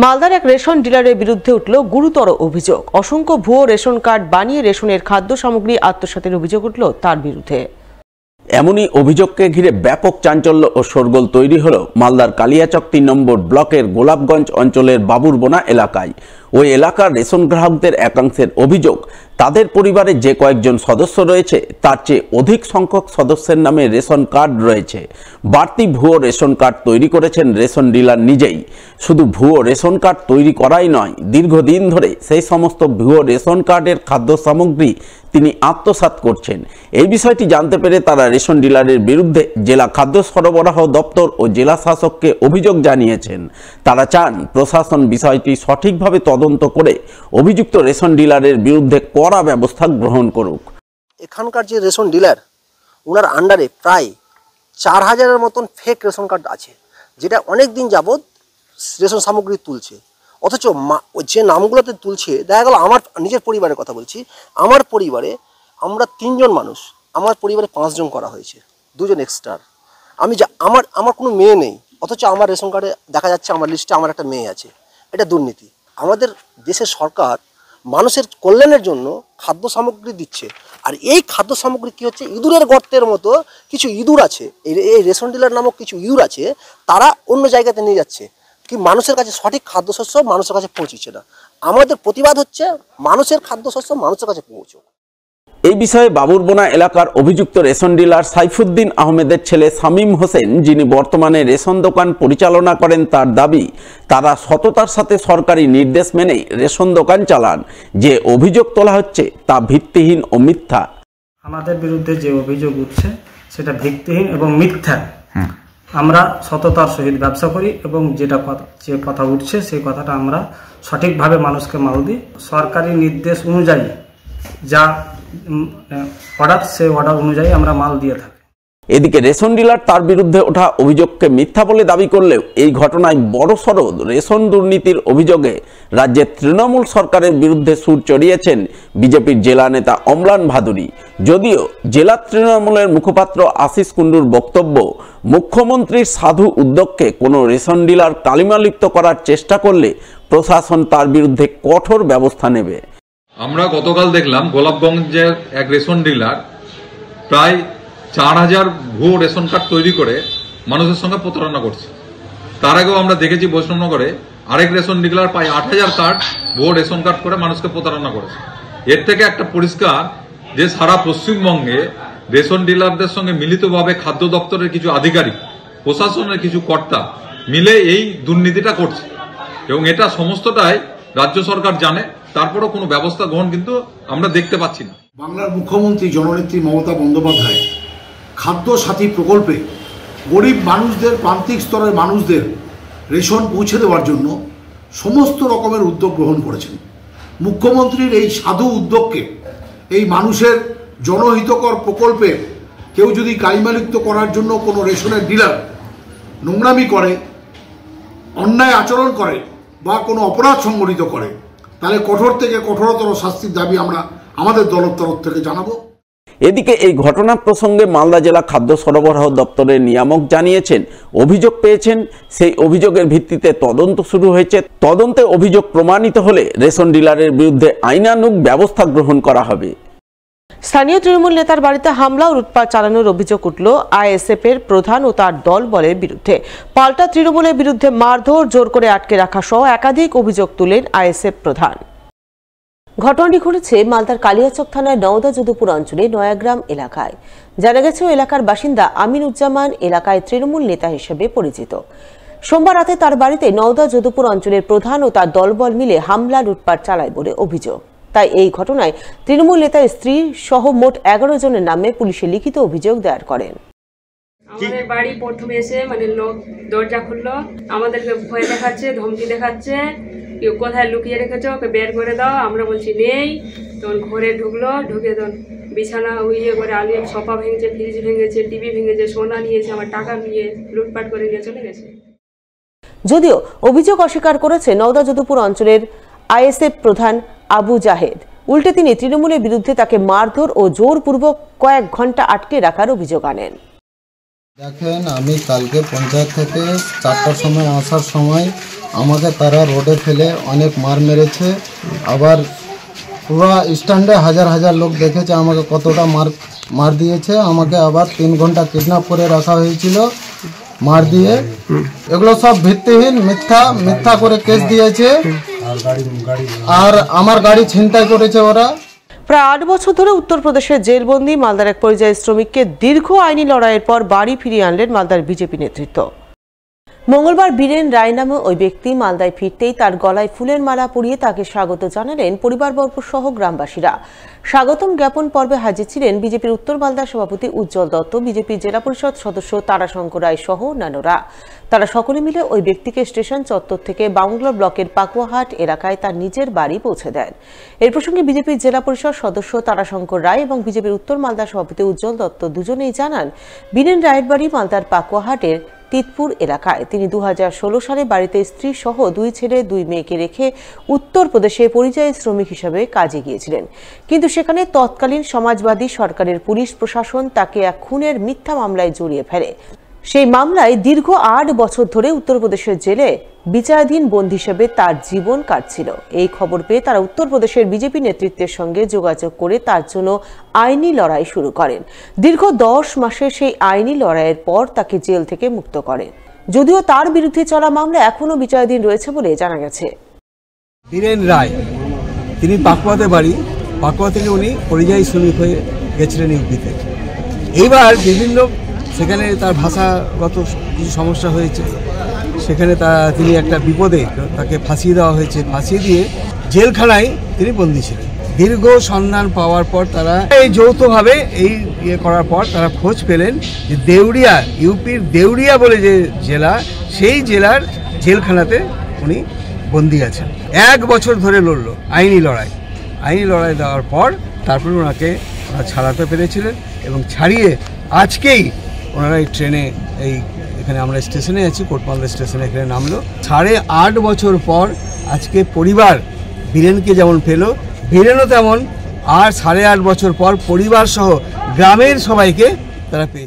মালদার এক রেশন ডিলারের বিরুদ্ধে উঠল গুরুতর অভিযোগ। অসংখ্য ভুয়ো রেশন কার্ড বানিয়ে রেশনের খাদ্য সামগ্রী আত্মসাতের অভিযোগ উঠল তার বিরুদ্ধে। এমনই অভিযোগকে ঘিরে ব্যাপক চাঞ্চল্য ও শোরগোল তৈরি হলো মালদার কালিয়াচক ৩ নম্বর ব্লকের গোলাপগঞ্জ অঞ্চলের বাবুরবোনা এলাকায়। ওই এলাকার রেশন গ্রাহকদের একাংশের অভিযোগ, তাদের পরিবারে যে কয়েকজন সদস্য রয়েছে তার চেয়ে অধিক সংখ্যক সদস্যের নামে রেশন কার্ড রয়েছে। বাড়তি ভুয়ো রেশন কার্ড তৈরি করেছেন রেশন ডিলার নিজেই। শুধু ভুয়ো রেশন কার্ড তৈরি করাই নয়, দীর্ঘদিন ধরে সেই সমস্ত ভুয়ো রেশন কার্ডের খাদ্য সামগ্রী তিনি আত্মসাৎ করছেন। এই বিষয়টি জানতে পেরে তারা রেশন ডিলারের বিরুদ্ধে জেলা খাদ্য সরবরাহ দপ্তর ও জেলা শাসককে অভিযোগ জানিয়েছেন। তারা চান প্রশাসন বিষয়টি সঠিকভাবে তদন্ত করে অভিযুক্ত রেশন ডিলারের বিরুদ্ধে কড়া ব্যবস্থা গ্রহণ করুক। এখানকার যে রেশন ডিলার, ওনার আন্ডারে প্রায় 4000-এর মতন ফেক রেশন কার্ড আছে, যেটা অনেক দিন যাবৎ রেশন সামগ্রী তুলছে। অথচ যে নামগুলোতে তুলছে, দেখা গেল আমার নিজের পরিবারের কথা বলছি, আমার পরিবারে আমরা 3 জন মানুষ, আমার পরিবারে 5 জন করা হয়েছে, 2 জন এক্সট্রা। আমার কোনো মেয়ে নেই, অথচ আমার রেশন কার্ডে দেখা যাচ্ছে আমার লিস্টে আমার একটা মেয়ে আছে। এটা দুর্নীতি। আমাদের দেশের সরকার মানুষের কল্যাণের জন্য খাদ্য সামগ্রী দিচ্ছে, আর এই খাদ্য সামগ্রী কী হচ্ছে, ইঁদুরের গর্তের মতো কিছু ইঁদুর আছে, এই রেশন ডিলার নামক কিছু ইঁদুর আছে, তারা অন্য জায়গাতে নিয়ে যাচ্ছে, কি মানুষের কাছে সঠিক খাদ্যশস্য মানুষের কাছে পৌঁছচ্ছে না। আমাদের প্রতিবাদ হচ্ছে মানুষের খাদ্যশস্য মানুষের কাছে পৌঁছুক। এই বিষয়ে বাবুরবোনা এলাকার অভিযুক্ত রেশন ডিলার সাইফুদ্দিন আহমেদের ছেলে শামীম হোসেন, যিনি বর্তমানে রেশন দোকান পরিচালনা করেন, তার দাবি তারা সততার সাথে সরকারি নির্দেশ মেনে রেশন দোকান চালান। যে অভিযোগ তোলা হচ্ছে তা ভিত্তিহীন ও মিথ্যা। আমাদের বিরুদ্ধে যে অভিযোগ উঠছে সেটা ভিত্তিহীন এবং মিথ্যা। আমরা সততার সহিত ব্যবসা করি এবং যে কথা উঠছে সেই কথাটা আমরা সঠিকভাবে মানুষকে মাল দিই। সরকারি নির্দেশ অনুযায়ী যা অর্ডার, সেই অর্ডার অনুযায়ী আমরা মাল দিয়ে থাকি। এদিকে রেশন ডিলার তার বিরুদ্ধে ওঠা অভিযোগকে মিথ্যা বলে দাবি করলেও এই ঘটনায় বড়সড় রেশন দুর্নীতির অভিযোগে রাজ্যের তৃণমূল সরকারের বিরুদ্ধে সুর চড়িয়েছেন বিজেপির জেলা নেতা অম্লান ভাদুরী। যদিও জেলা তৃণমূলের মুখপাত্র আশিস কুণ্ডুর বক্তব্য, মুখ্যমন্ত্রীর সাধু উদ্যোগকে কোনো রেশন ডিলার কালিমালিপ্ত করার চেষ্টা করলে প্রশাসন তার বিরুদ্ধে কঠোর ব্যবস্থা নেবে। আমরা গতকাল দেখলাম গোলাপগঞ্জের এক রেশন ডিলার প্রায় 4000 ভুয়ো রেশন কার্ড তৈরি করে মানুষের সঙ্গে প্রতারণা করছে। তার আগেও আমরা দেখেছি বৈষ্ণবনগরে আরেক রেশন ডিলার প্রায় 8000 কার্ড ভুয়ো রেশন কার্ড করে মানুষকে প্রতারণা করেছে। এর থেকে একটা পরিষ্কার যে সারা পশ্চিমবঙ্গে রেশন ডিলারদের সঙ্গে মিলিতভাবে খাদ্য দপ্তরের কিছু আধিকারিক, প্রশাসনের কিছু কর্তা মিলে এই দুর্নীতিটা করছে এবং এটা সমস্তটাই রাজ্য সরকার জানে, তারপরও কোনো ব্যবস্থা গ্রহণ কিন্তু আমরা দেখতে পাচ্ছি না। বাংলার মুখ্যমন্ত্রী জননেত্রী মমতা বন্দ্যোপাধ্যায় খাদ্য সাথী প্রকল্পে গরিব মানুষদের, প্রান্তিক স্তরের মানুষদের রেশন পৌঁছে দেওয়ার জন্য সমস্ত রকমের উদ্যোগ গ্রহণ করেছেন। মুখ্যমন্ত্রীর এই সাধু উদ্যোগকে, এই মানুষের জনহিতকর প্রকল্পে কেউ যদি কালিমালিপ্ত করার জন্য কোনো রেশনের ডিলার নোংরামি করে, অন্যায় আচরণ করে বা কোনো অপরাধ সংগঠিত করে, তাহলে কঠোর থেকে কঠোরতর শাস্তির দাবি আমরা আমাদের দলের তরফ থেকে জানাবো। এদিকে এই ঘটনা প্রসঙ্গে মালদা জেলা খাদ্য সরবরাহ দপ্তরের নিয়ামক জানিয়েছেন, অভিযোগ পেয়েছেন, সেই অভিযোগের ভিত্তিতে তদন্ত শুরু হয়েছে। তদন্তে অভিযোগ প্রমাণিত হলে রেশন ডিলারের বিরুদ্ধে আইনানুগ ব্যবস্থা গ্রহণ করা হবে। স্থানীয় তৃণমূল নেতার বাড়িতে হামলা ও লুটপাট চালানোর অভিযোগ উঠল আইএসএফ এর প্রধান ও তার দলবলের বিরুদ্ধে। পাল্টা তৃণমূলের বিরুদ্ধে মারধর, জোর করে আটকে রাখা সহ একাধিক অভিযোগ তুলেন আইএসএফ প্রধান। ঘটনাটি ঘটেছে মালদার কালিয়াচক থানার নওদা যদুপুর অঞ্চলে নয়াগ্রাম এলাকায়। জানা গেছে ওই এলাকার বাসিন্দা আমিনুজ্জামান এলাকায় তৃণমূল নেতা হিসেবে পরিচিত। সোমবার রাতে তার বাড়িতে নওদা যদুপুর অঞ্চলের প্রধান ও তার দলবল মিলে হামলা লুটপাট চালায় বলে অভিযোগ। তাই এই ঘটনায় তৃণমূল নেতার স্ত্রী সহ মোট 11 জনের নামে পুলিশে লিখিত অভিযোগ দায়ের করেন। আমাদের বাড়ি প্রথমে এসে লোক দরজা খুললো, আমাদেরকে ভয় দেখাচ্ছে, ধমকি দেখাচ্ছে, কোথায় লুকিয়ে রেখেছো, ওকে বের করে দাও। আমরা বলছি নেই। তখন ঘরে ঢুকলো, ঢুকে তখন বিছানা করে আলিয়ে সোফা ভেঙেছে, ফ্রিজ ভেঙেছে, টিভি ভেঙেছে, সোনা নিয়েছে, আমার টাকা নিয়ে লুটপাট করে নিয়ে চলে গেছে। যদিও অভিযোগ অস্বীকার করেছে নওদা যদুপুর অঞ্চলের আইএসএফ প্রধান আবু জাহেদ, উল্টে তিনি তৃণমূলের বিরুদ্ধে তাকে মারধর ও জোরপূর্বক কয়েক ঘন্টা আটকে রাখার অভিযোগ আনেন। দেখেন, আমি কালকে পঞ্চায়েত থেকে 4টার সময় আসার সময় আমাকে তারা রোডে ফেলে অনেক মার মেরেছে। আবার পুরো স্ট্যান্ডে হাজার হাজার লোক দেখেছে আমাকে কতটা মার দিয়েছে। আমাকে আবার 3 ঘন্টা কিডন্যাপ করে রাখা হয়েছিল মার দিয়ে। এগুলো সব ভিত্তিহীন, মিথ্যা করে কেস দিয়েছে। আর আমার গাড়ি ছিনতাই করেছে ওরা। প্রায় 8 বছর ধরে উত্তরপ্রদেশের জেলবন্দি মালদার এক পরিযায়ী শ্রমিককে দীর্ঘ আইনি লড়াইয়ের পর বাড়ি ফিরিয়ে আনলেন মালদার বিজেপি নেতৃত্ব। মঙ্গলবার বীরেন রায় নামে ওই ব্যক্তি মালদায় ফিরতেই তার গলায় ফুলের মালা পরিয়ে তাকে স্বাগত জানালেন পরিবারবর্গ সহ গ্রামবাসীরা। স্বাগতম জ্ঞাপন পর্বে হাজির ছিলেন বিজেপির উত্তর মালদার সভাপতি উজ্জ্বল দত্ত, বিজেপির জেলা পরিষদ সদস্য তারাশঙ্কর রায় সহ অন্যান্যরা। তারা সকলে মিলে ওই ব্যক্তিকে স্টেশন চত্বর থেকে বাংলা ব্লকের পাকুয়াহাট এলাকায় তার নিজের বাড়ি পৌঁছে দেন। এর প্রসঙ্গে বিজেপির জেলা পরিষদ সদস্য তারাশঙ্কর রায় এবং বিজেপির উত্তর মালদার সভাপতি উজ্জ্বল দত্ত দুজনেই জানান, বীরেন রায়ের বাড়ি মালদার পাকুয়াহাটের তিতপুর এলাকায়। তিনি 2016 সালে বাড়িতে স্ত্রী সহ 2 ছেলে 2 মেয়েকে রেখে উত্তরপ্রদেশে পরিযায়ী শ্রমিক হিসেবে কাজে গিয়েছিলেন। কিন্তু সেখানে তৎকালীন সমাজবাদী সরকারের পুলিশ প্রশাসন তাকে এক খুনের মিথ্যা মামলায় জড়িয়ে ফেলে। সেই মামলায় দীর্ঘ 8 বছর ধরে উত্তরপ্রদেশের জেলে বিচারাধীন বন্দী হিসেবে তার জীবন কাটছিল। এই খবর পেয়ে তারা উত্তরপ্রদেশের বিজেপি নেতৃত্বের সঙ্গে যোগাযোগ করে তার জন্য আইনি লড়াই শুরু করেন। দীর্ঘ 10 মাসের সেই আইনি লড়াইয়ের পর তাকে জেল থেকে মুক্ত করেন। যদিও তার বিরুদ্ধে চলা মামলা এখনো বিচারাধীন রয়েছে বলে জানা গেছে। বীরেন রায়, তিনি পাকুয়াতে বাড়ি। পাকুয়া থেকে উনি পরিযায়ী শ্রমিক হয়ে গেছিলেন ইউপিতে। এইবার বিভিন্ন সেখানে তার ভাষাগত কিছু সমস্যা হয়েছে, সেখানে তিনি একটা বিপদে তাকে ফাঁসিয়ে দেওয়া হয়েছে। ফাঁসিয়ে দিয়ে জেলখানায় তিনি বন্দী ছিলেন। দীর্ঘ সন্ধান পাওয়ার পর তারা এই যৌথভাবে করার পর তারা খোঁজ পেলেন যে দেউরিয়া, ইউপির দেউরিয়া বলে যে জেলা, সেই জেলার জেলখানাতে উনি বন্দী আছেন। 1 বছর ধরে লড়লো আইনি লড়াই দেওয়ার পর তারপরে ওনারা ছাড়াতে পেরেছিলেন এবং ছাড়িয়ে আজকেই ওনারা এই ট্রেনে এখানে আমরা স্টেশনে আছি, কোটমালদা স্টেশনে এখানে নামলো। 8.5 বছর পর আজকে পরিবার বীরেনকে যেমন পেলো, বীরেনও তেমন আর 8.5 বছর পর পরিবার সহ গ্রামের সবাইকে তারা পেয়েছে।